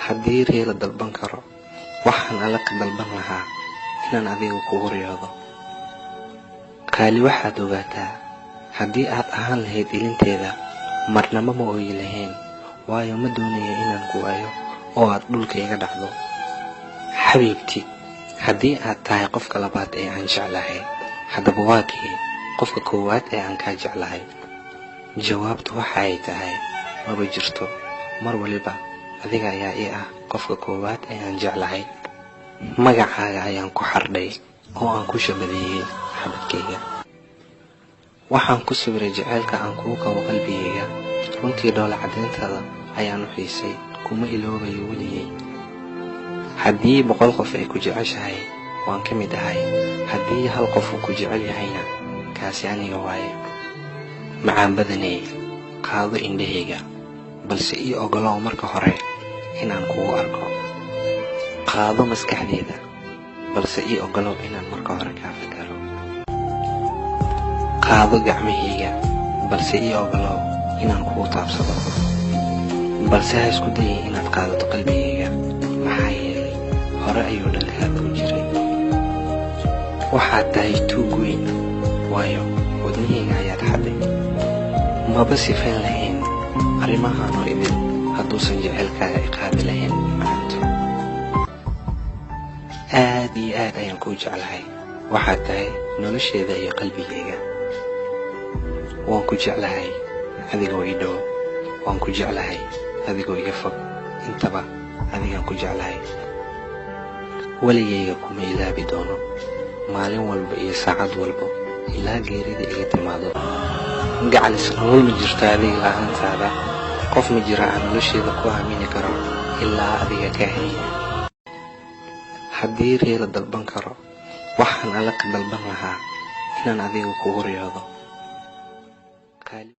haddii reer la dalban karo waxaan alla ka dalban lahaa inaan adiga kugu riyoodo. Qaali waxaad ogaataa haddii aad ahaan lahayd ilinteeda marnaba ma ooyi lahayn, waayo ma doonayo inaan ku waayo oo aad dhulka iga dhacdo. Xabiibti, haddii aad tahay qofka labaad ee aan jeclahay, haddaba waa kii qofka koowaad ee aan kaa jeclahay? Jawaabtu waxa ay tahay maba jirto. Mar waliba adiga ayaa ii ah qofka koowaad ee aan jeclahay. Magacaaga ayaan ku xardhay oo aan ku shabadeeyay xabadkayga. Waxaan ku sawiray jacaylka aan kugu qabo qalbigayga. Runtii dhoola caddeyntaada ayaan u xiisay, kuma iloobayo weligay. Haddii 100 qof ay ku jeceshahay waan ka mid ahay, haddii hal qof uu ku jecel yahayna kaasi aniga waaye. Macaan badanay qaado indhahayga, balse ii ogolow marka hore inaan kugu arko. Qaado maskaxdayda, balse ii ogolow inaan marka hore kaa fikiro. Qaado gacmahayga, balse ii ogolow inaan kugu taabsado. Balse ha isku dayin inaad qaadato qalbigayga, maxaa yeelay hore ayuu dhankaada u jiray. Waxaad tahay tuug weyn, waayo wadnahayga ayaad xaday. Maba sifayn lahayn arrimahan oo idin hadduusan jacaylkaaga i qaadi lahayn maanta. Aad iyo aad ayaan kuu jeclahay. Waxaad tahay nolosheeda iyo qalbigayga. Waan ku jeclahay adigoo ii dhow, waan ku jeclahay adigoo iga fog, intaba adigaan ku jeclahay. Waligayga kuma ilaabi doono, maalin walba iyo saacad walba ilaa geerida iga timaado. Gacalis nolol ma jirto adiga la'aantaada, qof ma jira aan nolosheeda ku aamini karo ilaa adiga ka haya. Haddii reer la dalban karo waxaan alla ka dalban lahaa inaan adiga kugu riyoodo.